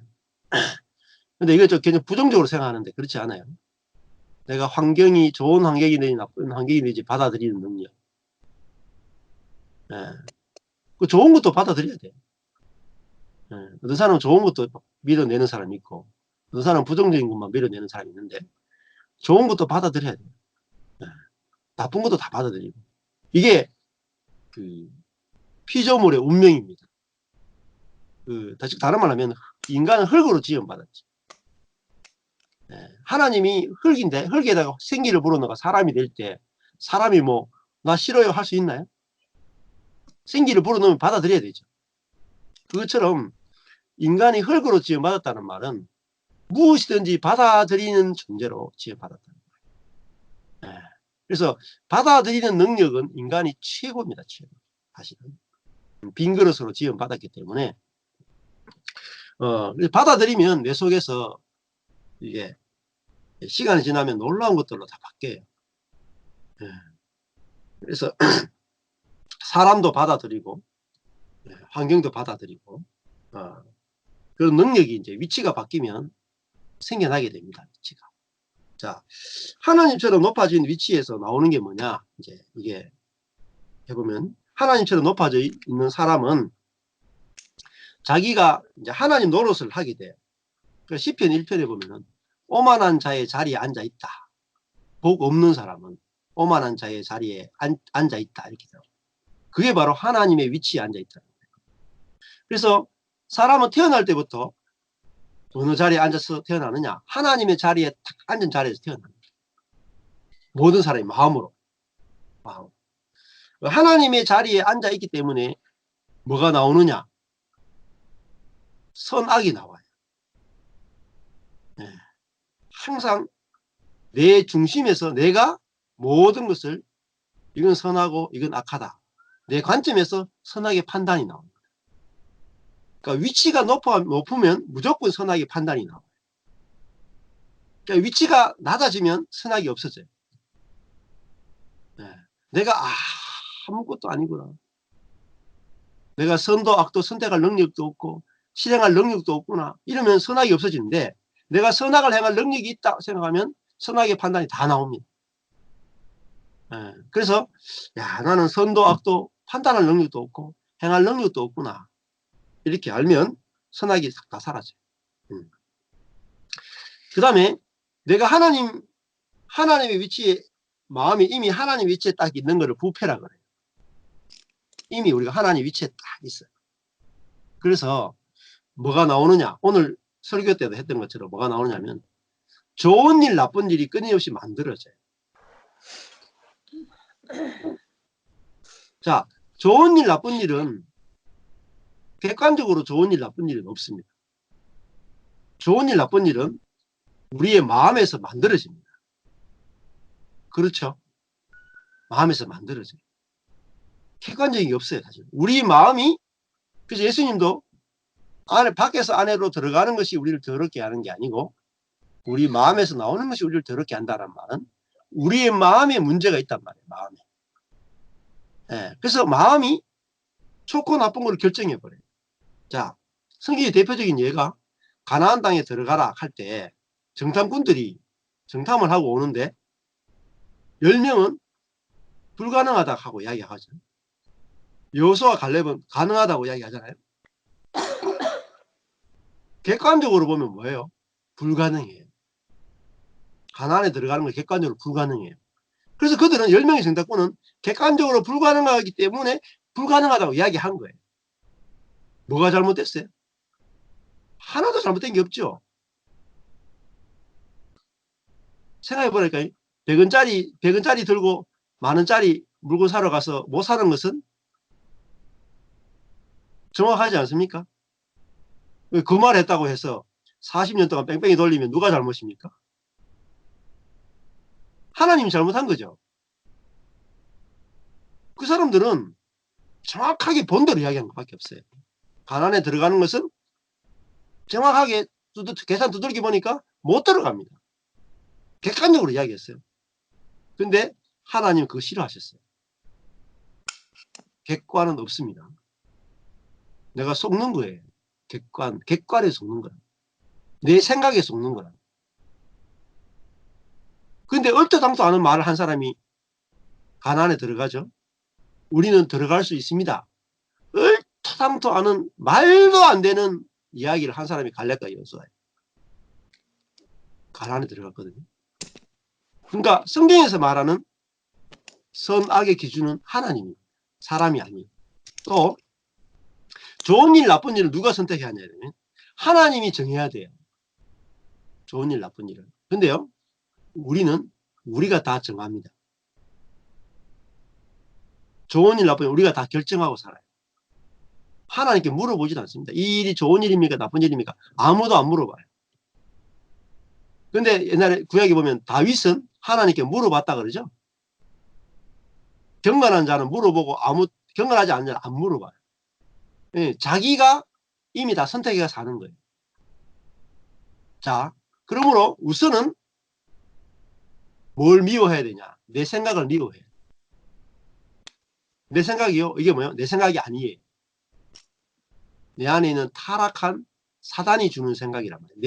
근데 이거 좀 굉장히 부정적으로 생각하는데 그렇지 않아요. 내가 환경이 좋은 환경이든지 나쁜 환경이든지 받아들이는 능력. 그 좋은 것도 받아들여야 돼요. 어떤 사람은 좋은 것도 밀어내는 사람이 있고, 어떤 사람은 부정적인 것만 밀어내는 사람이 있는데, 좋은 것도 받아들여야 돼요. 나쁜 것도 다 받아들이고. 이게 그 피조물의 운명입니다. 다른 말로 하면 인간은 흙으로 지음받았지. 하나님이 흙인데 흙에다가 생기를 불어넣어가 사람이 될 때 사람이 뭐 나 싫어요 할 수 있나요? 생기를 불어넣으면 받아들여야 되죠. 그것처럼 인간이 흙으로 지음받았다는 말은 무엇이든지 받아들이는 존재로 지음받았다는 거예요. 그래서 받아들이는 능력은 인간이 최고입니다. 최고. 사실은 빈 그릇으로 지음받았기 때문에 받아들이면 내 속에서 이게 시간이 지나면 놀라운 것들로 다 바뀌어요. 그래서 사람도 받아들이고 환경도 받아들이고 그런 능력이 이제 위치가 바뀌면 생겨나게 됩니다. 위치가. 자, 하나님처럼 높아진 위치에서 나오는 게 뭐냐? 이제 이게 해보면 하나님처럼 높아져 있는 사람은 자기가 이제 하나님 노릇을 하게 돼요. 그 시편 1편에 보면은 오만한 자의 자리에 앉아 있다. 복 없는 사람은 오만한 자의 자리에 앉아 있다. 이렇게 돼요. 그게 바로 하나님의 위치에 앉아 있다. 그래서 사람은 태어날 때부터 어느 자리에 앉아서 태어나느냐? 하나님의 자리에 탁 앉은 자리에서 태어납니다. 모든 사람이 마음으로. 하나님의 자리에 앉아 있기 때문에 뭐가 나오느냐? 선악이 나와요. 항상 내 중심에서 내가 모든 것을 이건 선하고 이건 악하다. 내 관점에서 선악의 판단이 나옵니다. 그러니까 위치가 높으면 무조건 선악의 판단이 나와요. 그러니까 위치가 낮아지면 선악이 없어져요. 내가 아무것도 아니구나. 내가 선도 악도 선택할 능력도 없고 실행할 능력도 없구나. 이러면 선악이 없어지는데 내가 선악을 행할 능력이 있다 생각하면 선악의 판단이 다 나옵니다. 그래서 나는 선도 악도 판단할 능력도 없고 행할 능력도 없구나. 이렇게 알면 선악이 다 사라져요. 그 다음에 내가 하나님의 위치에 마음이 이미 하나님 위치에 딱 있는 것을 부패라 그래요. 이미 우리가 하나님 위치에 딱 있어요. 그래서 뭐가 나오느냐? 오늘 설교 때도 했던 것처럼 뭐가 나오냐면 좋은 일 나쁜 일이 끊임없이 만들어져요. 자, 좋은 일 나쁜 일은 객관적으로 좋은 일 나쁜 일은 없습니다. 좋은 일 나쁜 일은 우리의 마음에서 만들어집니다. 그렇죠? 마음에서 만들어져요. 객관적인 게 없어요. 사실 우리 마음이. 그래서 예수님도 밖에서 안으로 들어가는 것이 우리를 더럽게 하는 게 아니고 우리 마음에서 나오는 것이 우리를 더럽게 한다는 말은 우리의 마음에 문제가 있단 말이에요. 마음에. 그래서 마음이 좋고 나쁜 걸 결정해 버려요. 자, 성경의 대표적인 예가 가나안 땅에 들어가라 할 때 정탐꾼들이 정탐을 하고 오는데 10명은 불가능하다 하고 이야기하죠. 여호수아 갈렙은 가능하다고 이야기하잖아요. 객관적으로 보면 뭐예요? 불가능해요. 가나안에 들어가는 건 객관적으로 불가능해요. 그래서 그들은 10명의 정탐꾼은 객관적으로 불가능하기 때문에 불가능하다고 이야기한 거예요. 뭐가 잘못됐어요? 하나도 잘못된 게 없죠. 생각해보니까 100원짜리 들고 만원짜리 물건 사러 가서 못 사는 것은 정확하지 않습니까? 그 말 했다고 해서 40년 동안 뺑뺑이 돌리면 누가 잘못입니까? 하나님이 잘못한 거죠. 그 사람들은 정확하게 본대로 이야기한 것밖에 없어요. 가난에 들어가는 것은 정확하게 계산 두들겨 보니까 못 들어갑니다. 객관적으로 이야기했어요. 근데 하나님 그거 싫어하셨어요. 객관은 없습니다. 내가 속는 거예요. 객관에 속는 거야. 내 생각에 속는 거야. 근데 얼토당토 않은 말을 한 사람이 가난에 들어가죠. 우리는 들어갈 수 있습니다. 얼토당토 않은 말도 안 되는 이야기를 한 사람이 갈렙과 여호수아예요. 가난에 들어갔거든요. 그러니까 성경에서 말하는 선악의 기준은 하나님이에요. 사람이 아니에요. 또 좋은 일 나쁜 일을 누가 선택해야 하냐면 하나님이 정해야 돼요. 좋은 일 나쁜 일을. 근데요 우리가 다 정합니다. 좋은 일 나쁜 일 우리가 다 결정하고 살아요. 하나님께 물어보지도 않습니다. 이 일이 좋은 일입니까 나쁜 일입니까? 아무도 안 물어봐요. 근데 옛날에 구약에 보면 다윗은 하나님께 물어봤다 그러죠. 경건한 자는 물어보고 경건하지 않은 자는 안 물어봐요. 예, 자기가 이미 다 선택해서 사는 거예요. 자, 그러므로 우선은 뭘 미워해야 되냐? 내 생각을 미워해. 내 생각이요? 이게 뭐예요? 내 생각이 아니에요. 내 안에 있는 타락한 사단이 주는 생각이란 말이에요.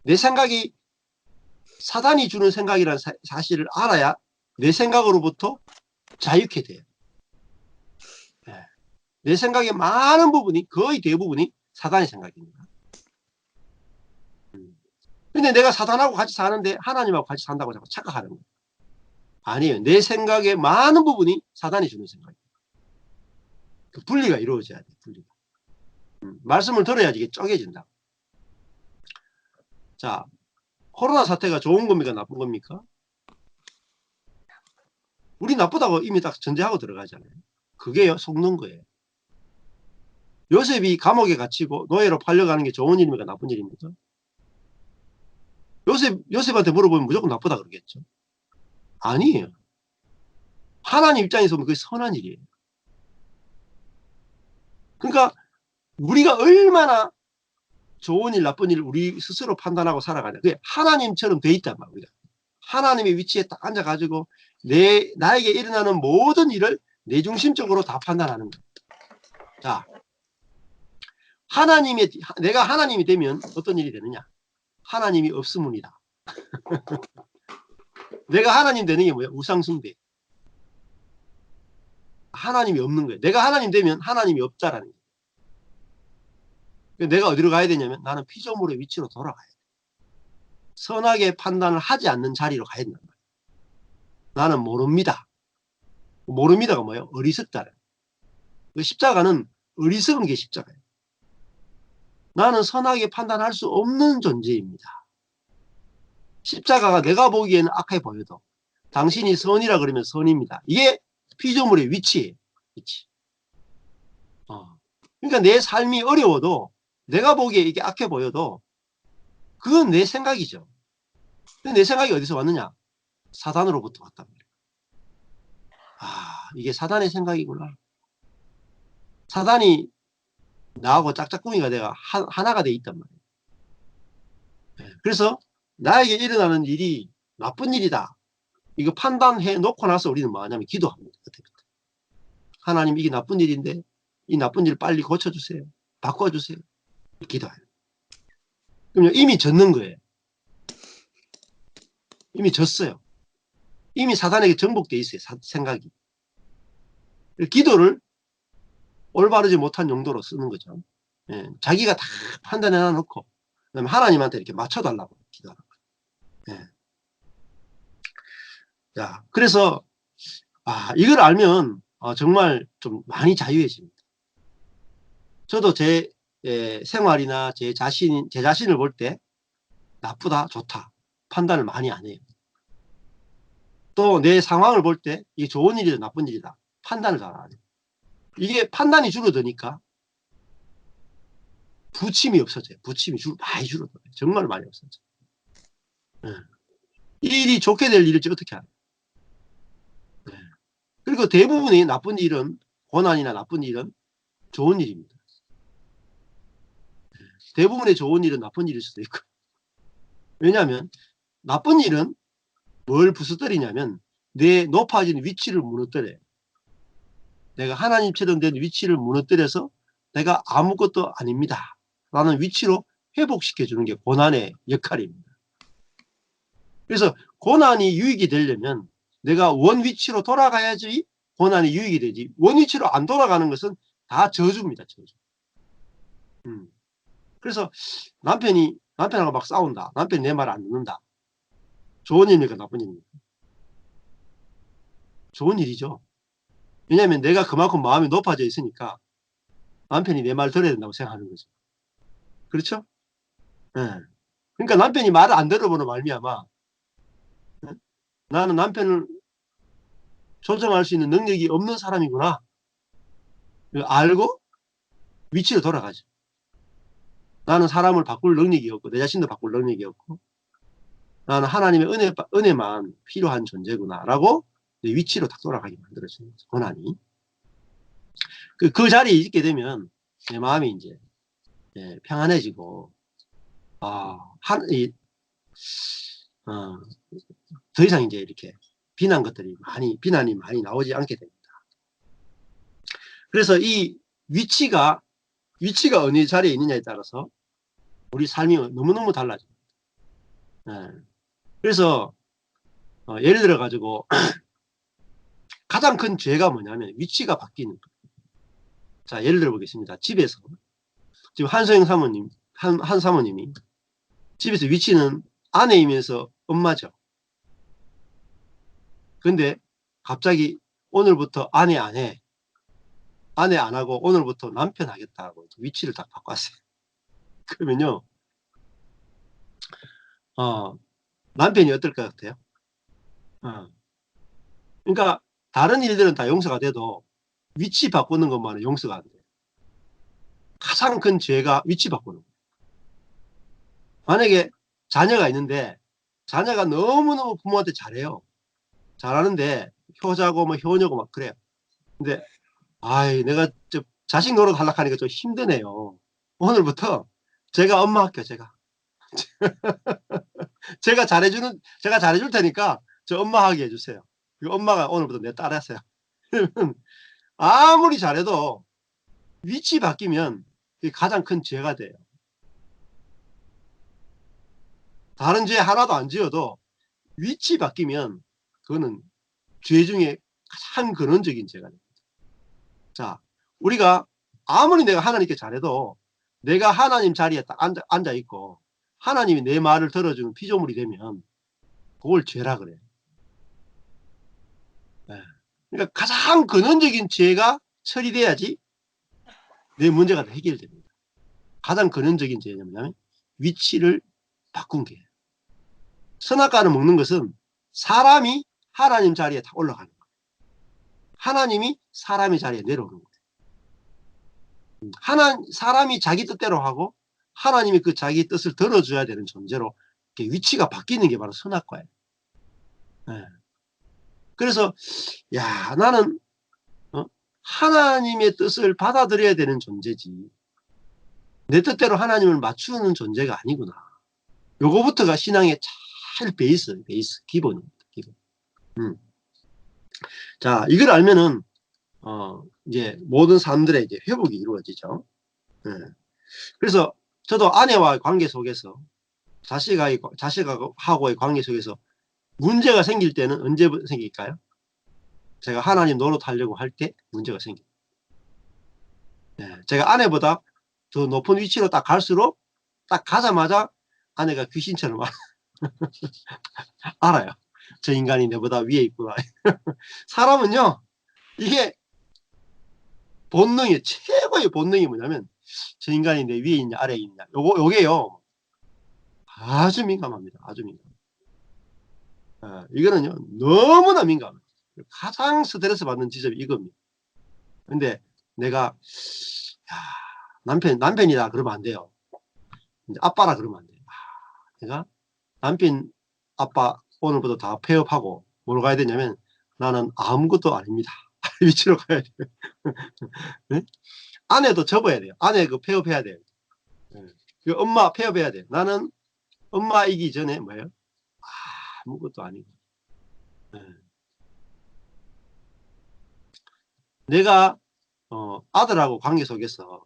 내 생각이 사단이 주는 생각이라는 사실을 알아야 내 생각으로부터 자유케 돼요. 네. 내 생각의 많은 부분이 거의 대부분이 사단의 생각입니다. 근데 내가 사단하고 같이 사는데 하나님하고 같이 산다고 자꾸 착각하는 거예요. 아니에요. 내 생각의 많은 부분이 사단이 주는 생각이에요. 그 분리가 이루어져야 돼요. 분리가. 말씀을 들어야지 이게 쪼개진다. 자, 코로나 사태가 좋은 겁니까 나쁜 겁니까? 우리 나쁘다고 이미 딱 전제하고 들어가잖아요. 그게요 속는 거예요. 요셉이 감옥에 갇히고 노예로 팔려가는 게 좋은 일입니까 나쁜 일입니까? 요셉한테 물어보면 무조건 나쁘다 그러겠죠. 아니에요. 하나님 입장에서 보면 그게 선한 일이에요. 그러니까 우리가 얼마나 좋은 일 나쁜 일을 우리 스스로 판단하고 살아가냐. 그게 하나님처럼 돼 있단 말이에요. 하나님의 위치에 딱 앉아가지고 나에게 일어나는 모든 일을 내 중심적으로 다 판단하는 거예요. 자, 내가 하나님이 되면 어떤 일이 되느냐? 하나님이 없으문이다. 내가 하나님 되는 게 뭐야? 우상숭배. 하나님이 없는 거예요. 내가 하나님 되면 하나님이 없다라는 거예요. 내가 어디로 가야 되냐면 나는 피조물의 위치로 돌아가야 돼. 선하게 판단을 하지 않는 자리로 가야 된단 말이에요. 나는 모릅니다. 모릅니다가 뭐예요? 어리석다는. 십자가는 어리석은 게 십자가예요. 나는 선하게 판단할 수 없는 존재입니다. 십자가가 내가 보기에는 악해 보여도 당신이 선이라 그러면 선입니다. 이게 피조물의 위치예요. 위치. 그러니까 내 삶이 어려워도 내가 보기에 이게 악해 보여도 그건 내 생각이죠. 근데 내 생각이 어디서 왔느냐? 사단으로부터 왔단 말이에요. 이게 사단의 생각이구나. 사단이 나하고 짝짝꿍이가 내가 하나가 돼 있단 말이에요. 그래서 나에게 일어나는 일이 나쁜 일이다. 이거 판단해 놓고 나서 우리는 뭐 하냐면 기도합니다. 그때부터. 하나님 이게 나쁜 일인데 이 나쁜 일 빨리 고쳐주세요. 바꿔주세요. 기도해요. 그럼 이미 졌는 거예요. 이미 졌어요. 이미 사단에게 정복돼 있어요. 생각이. 기도를 올바르지 못한 용도로 쓰는 거죠. 예, 자기가 다 판단해 놔놓고 그다음에 하나님한테 이렇게 맞춰달라고 기도하는 거예요. 예. 자, 그래서 이걸 알면 정말 좀 많이 자유해집니다. 저도 제 생활이나 제 자신을 볼 때 나쁘다, 좋다 판단을 많이 안 해요. 또 내 상황을 볼 때 이게 좋은 일이다, 나쁜 일이다 판단을 잘 안 해요. 이게 판단이 줄어드니까 부침이 없어져요. 부침이 많이 줄어들어요. 정말 많이 없어져요. 네. 이 일이 좋게 될 일일지 어떻게 알아요? 네. 그리고 대부분의 나쁜 일은, 고난이나 나쁜 일은 좋은 일입니다. 네. 대부분의 좋은 일은 나쁜 일일 수도 있고. 왜냐하면 나쁜 일은 뭘 부수뜨리냐면 내 높아진 위치를 무너뜨려요. 내가 하나님처럼 된 위치를 무너뜨려서 내가 아무것도 아닙니다 라는 위치로 회복시켜주는 게 고난의 역할입니다. 그래서 고난이 유익이 되려면 내가 원 위치로 돌아가야지 고난이 유익이 되지, 원 위치로 안 돌아가는 것은 다 저주입니다. 저주. 그래서 남편하고 막 싸운다, 남편이 내 말 안 듣는다, 좋은 일입니까 나쁜 일입니까? 좋은 일이죠. 왜냐하면 내가 그만큼 마음이 높아져 있으니까 남편이 내 말 들어야 된다고 생각하는 거죠. 그렇죠? 네. 그러니까 남편이 말을 안 들어보는 말미암아 나는 남편을 조정할 수 있는 능력이 없는 사람이구나 알고 위치로 돌아가죠. 나는 사람을 바꿀 능력이 없고 내 자신도 바꿀 능력이 없고 나는 하나님의 은혜만 필요한 존재구나 라고 내 위치로 딱 돌아가게 만들어지는 거죠. 고난이. 그 자리에 있게 되면 내 마음이 이제 평안해지고 더 이상 이제 이렇게 비난이 많이 나오지 않게 됩니다. 그래서 이 위치가 어느 자리에 있느냐에 따라서 우리 삶이 너무너무 달라집니다. 그래서 예를 들어 가지고 가장 큰 죄가 뭐냐면 위치가 바뀌는 거예요. 자, 예를 들어 보겠습니다. 집에서 지금 한소영 사모님, 한 사모님이 집에서 위치는 아내이면서 엄마죠. 근데 갑자기 오늘부터 아내 안 하고 오늘부터 남편 하겠다고 위치를 딱 바꿨어요. 그러면요, 남편이 어떨 것 같아요? 그러니까 다른 일들은 다 용서가 돼도 위치 바꾸는 것만은 용서가 안 돼요. 가장 큰 죄가 위치 바꾸는 거예요. 만약에 자녀가 있는데 자녀가 너무너무 부모한테 잘해요. 잘하는데 효자고 뭐 효녀고 막 그래요. 근데 내가 자식 노릇 하려고 하니까 좀 힘드네요. 오늘부터 제가 엄마 할게요. 제가 잘해줄 테니까 저 엄마 하게 해주세요. 엄마가 오늘부터 내 딸 하세요. 아무리 잘해도 위치 바뀌면 그게 가장 큰 죄가 돼요. 다른 죄 하나도 안 지어도 위치 바뀌면 그거는 죄 중에 가장 근원적인 죄가 됩니다. 자, 우리가 아무리 내가 하나님께 잘해도 내가 하나님 자리에 딱 앉아 있고 하나님이 내 말을 들어주는 피조물이 되면 그걸 죄라 그래요. 그러니까 가장 근원적인 죄가 처리돼야지 내 문제가 다 해결됩니다. 가장 근원적인 죄는 뭐냐면 위치를 바꾼 게. 선악과를 먹는 것은 사람이 하나님 자리에 다 올라가는 거예요. 하나님이 사람의 자리에 내려오는 거예요. 사람이 자기 뜻대로 하고 하나님이 그 자기 뜻을 들어줘야 되는 존재로 위치가 바뀌는 게 바로 선악과예요. 그래서 나는 하나님의 뜻을 받아들여야 되는 존재지 내 뜻대로 하나님을 맞추는 존재가 아니구나. 요거부터가 신앙의 제일 베이스 기본입니다. 기본. 자, 이걸 알면은 이제 모든 사람들의 이제 회복이 이루어지죠. 그래서 저도 아내와의 관계 속에서 자식하고의 관계 속에서 문제가 생길 때는 언제 생길까요? 제가 하나님 노릇하려고 할 때 문제가 생겨요. 네, 제가 아내보다 더 높은 위치로 딱 갈수록 딱 가자마자 아내가 귀신처럼 알아요. 저 인간이 내보다 위에 있구나. 사람은요, 이게 본능이, 최고의 본능이 뭐냐면, 저 인간이 내 위에 있냐, 아래에 있냐. 요게요, 아주 민감합니다. 아주 민감. 이거는요, 너무나 민감해요. 가장 스트레스 받는 지점이 이겁니다. 근데 내가, 야, 남편이다 그러면 안 돼요. 이제 아빠라 그러면 안 돼요. 내가 남편, 아빠 오늘부터 다 폐업하고 뭐로 가야 되냐면 나는 아무것도 아닙니다. 위치로 가야 돼요. 네? 아내도 접어야 돼요. 아내 그 폐업해야 돼요. 네. 그 엄마 폐업해야 돼요. 나는 엄마이기 전에 뭐예요? 아무것도 아니고. 네. 내가 아들하고 관계 속에서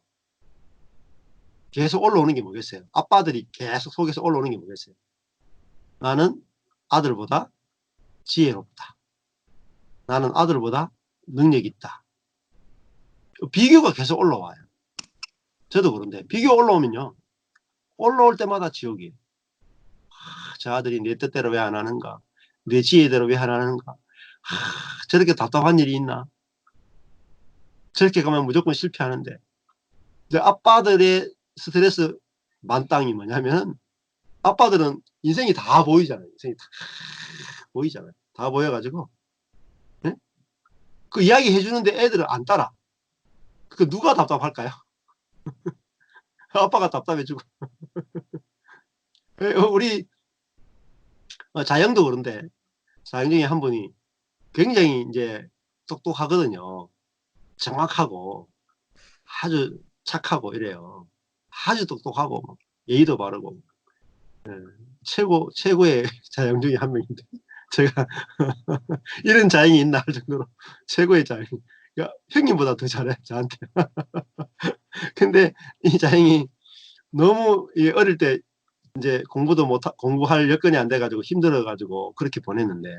계속 올라오는 게 뭐겠어요? 아빠들이 계속 속에서 올라오는 게 뭐겠어요? 나는 아들보다 지혜롭다. 나는 아들보다 능력 있다. 비교가 계속 올라와요. 저도 그런데 비교 올라오면요. 올라올 때마다 지옥이에요. 저 아들이 내 뜻대로 왜 안 하는가? 내 지혜대로 왜 안 하는가? 저렇게 답답한 일이 있나? 저렇게 가면 무조건 실패하는데. 이제 아빠들의 스트레스 만땅이 뭐냐면 아빠들은 인생이 다 보이잖아요. 인생이 다 보이잖아요. 다 보여가지고 네? 그 이야기 해주는데 애들은 안 따라. 그 누가 답답할까요? 아빠가 답답해주고. 우리 자영도 그런데 자영 중에 한 분이 굉장히 이제 똑똑하거든요. 정확하고 아주 착하고 이래요. 아주 똑똑하고 뭐 예의도 바르고 최고의 자영 중에 한 명인데 제가 이런 자영이 있나 할 정도로 최고의 자영. 그러니까 형님보다 더 잘해 저한테. 근데 이 자영이 너무 어릴 때 이제 공부할 여건이 안 돼가지고 힘들어가지고 그렇게 보냈는데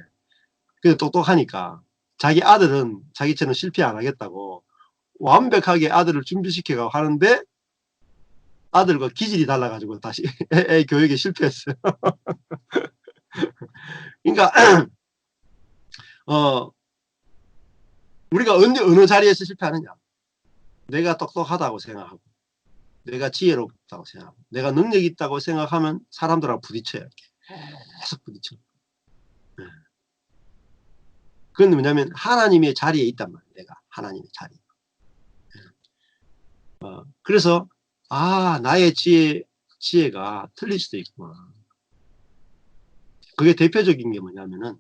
그래도 똑똑하니까 자기 아들은 자기처럼 실패 안 하겠다고 완벽하게 아들을 준비시켜가고 하는데 아들과 기질이 달라가지고 다시 애 교육에 실패했어요. 그러니까 우리가 어느 자리에서 실패하느냐? 내가 똑똑하다고 생각하고 내가 지혜롭다고 생각하고 내가 능력 있다고 생각하면 사람들하고 부딪혀요. 계속 부딪혀. 그건 뭐냐면 하나님의 자리에 있단 말이에요. 내가 하나님의 자리. 그래서 나의 지혜가 틀릴 수도 있구나. 그게 대표적인 게 뭐냐면은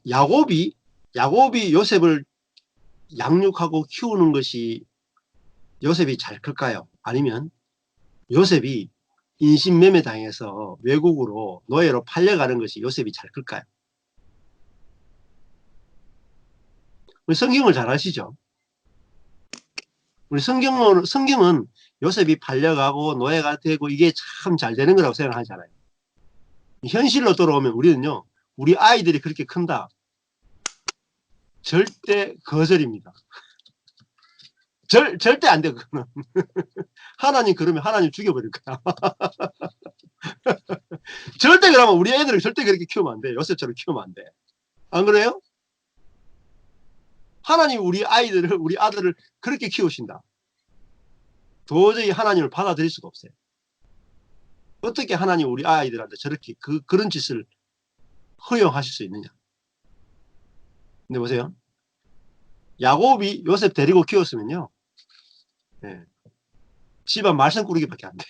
야곱이 요셉을 양육하고 키우는 것이 요셉이 잘 클까요? 아니면 요셉이 인신매매 당해서 외국으로 노예로 팔려가는 것이 요셉이 잘 클까요? 우리 성경을 잘 아시죠? 우리 성경은 요셉이 팔려가고 노예가 되고 이게 참 잘 되는 거라고 생각하잖아요. 현실로 돌아오면 우리는요, 우리 아이들이 그렇게 큰다. 절대 거절입니다. 절대 안 돼, 그거는. 하나님 그러면 하나님 죽여버릴 거야. 절대 그러면 우리 애들을 절대 그렇게 키우면 안 돼. 요셉처럼 키우면 안 돼. 안 그래요? 하나님 우리 아들을 그렇게 키우신다. 도저히 하나님을 받아들일 수가 없어요. 어떻게 하나님 우리 아이들한테 저렇게 그런 짓을 허용하실 수 있느냐. 근데 보세요. 야곱이 요셉 데리고 키웠으면요. 네. 집안 말썽 꾸리기밖에 안 돼.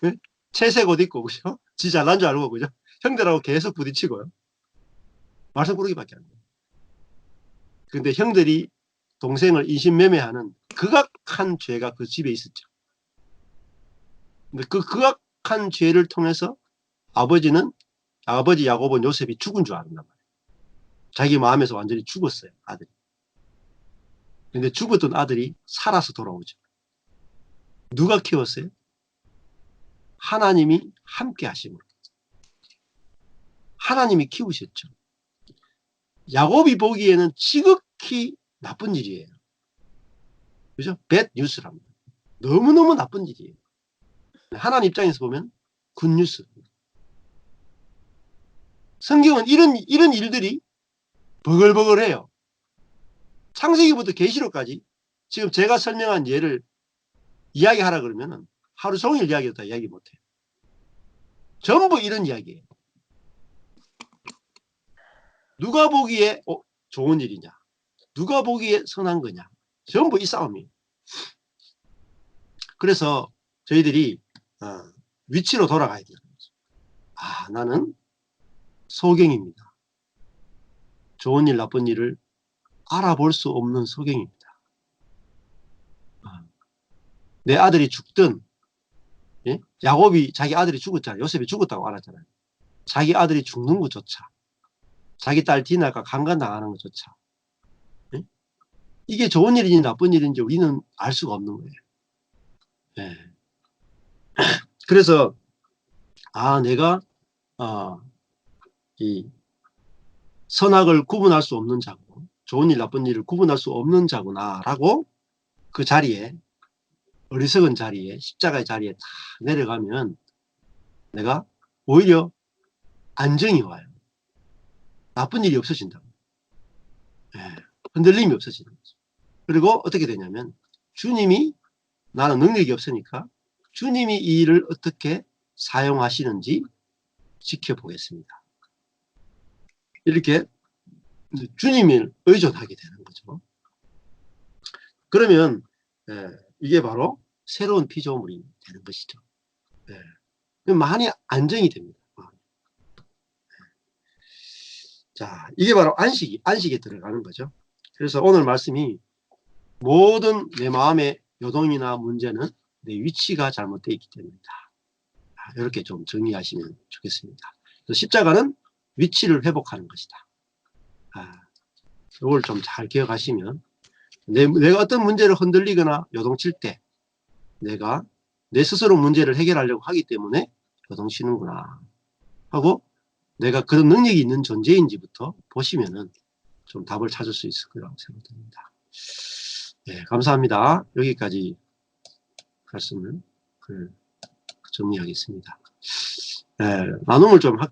네? 채색 옷 입고 그죠? 지 잘난 줄 알고 그죠? 형들하고 계속 부딪히고요. 말썽 꾸리기밖에 안 돼. 근데 형들이 동생을 인신매매하는 극악한 죄가 그 집에 있었죠. 근데 그 극악한 죄를 통해서 아버지 야곱은 요셉이 죽은 줄 안단 말이에요. 자기 마음에서 완전히 죽었어요, 아들이. 근데 죽었던 아들이 살아서 돌아오죠. 누가 키웠어요? 하나님이 함께 하심으로. 하나님이 키우셨죠. 야곱이 보기에는 지극히 나쁜 일이에요. 그죠? bad news랍니다. 너무너무 나쁜 일이에요. 하나님 입장에서 보면 굿뉴스. 성경은 이런 일들이 버글버글해요. 창세기부터 계시록까지 지금 제가 설명한 예를 이야기하라 그러면 하루 종일 이야기도 이야기 못해요. 전부 이런 이야기예요. 누가 보기에 좋은 일이냐, 누가 보기에 선한 거냐, 전부 이 싸움이에요. 그래서 저희들이 위치로 돌아가야 돼요. 나는 소경입니다. 좋은 일 나쁜 일을 알아볼 수 없는 소경입니다. 내 아들이 죽든, 예? 야곱이 자기 아들이 죽었잖아요. 요셉이 죽었다고 알았잖아요. 자기 아들이 죽는 것조차, 자기 딸 디나가 강간당하는 것조차, 예? 이게 좋은 일인지 나쁜 일인지 우리는 알 수가 없는 거예요. 예. 그래서 내가 이 선악을 구분할 수 없는 자고 좋은 일 나쁜 일을 구분할 수 없는 자구나 라고 그 자리에, 어리석은 자리에, 십자가의 자리에 다 내려가면 내가 오히려 안정이 와요. 나쁜 일이 없어진다. 흔들림이 없어지는 거죠. 그리고 어떻게 되냐면 주님이, 나는 능력이 없으니까 주님이 이 일을 어떻게 사용하시는지 지켜보겠습니다. 이렇게 주님을 의존하게 되는 거죠. 그러면 이게 바로 새로운 피조물이 되는 것이죠. 많이 안정이 됩니다. 자, 이게 바로 안식에 들어가는 거죠. 그래서 오늘 말씀이 모든 내 마음의 요동이나 문제는 내 위치가 잘못되어 있기 때문이다. 이렇게 좀 정리하시면 좋겠습니다. 십자가는 위치를 회복하는 것이다. 이걸 좀 잘 기억하시면 내가 어떤 문제를 흔들리거나 요동칠 때 내가 내 스스로 문제를 해결하려고 하기 때문에 요동치는구나 하고, 내가 그런 능력이 있는 존재인지부터 보시면은 좀 답을 찾을 수 있을 거라고 생각됩니다. 네, 감사합니다. 여기까지 말씀을 정리하겠습니다. 나눔을 좀 할게요.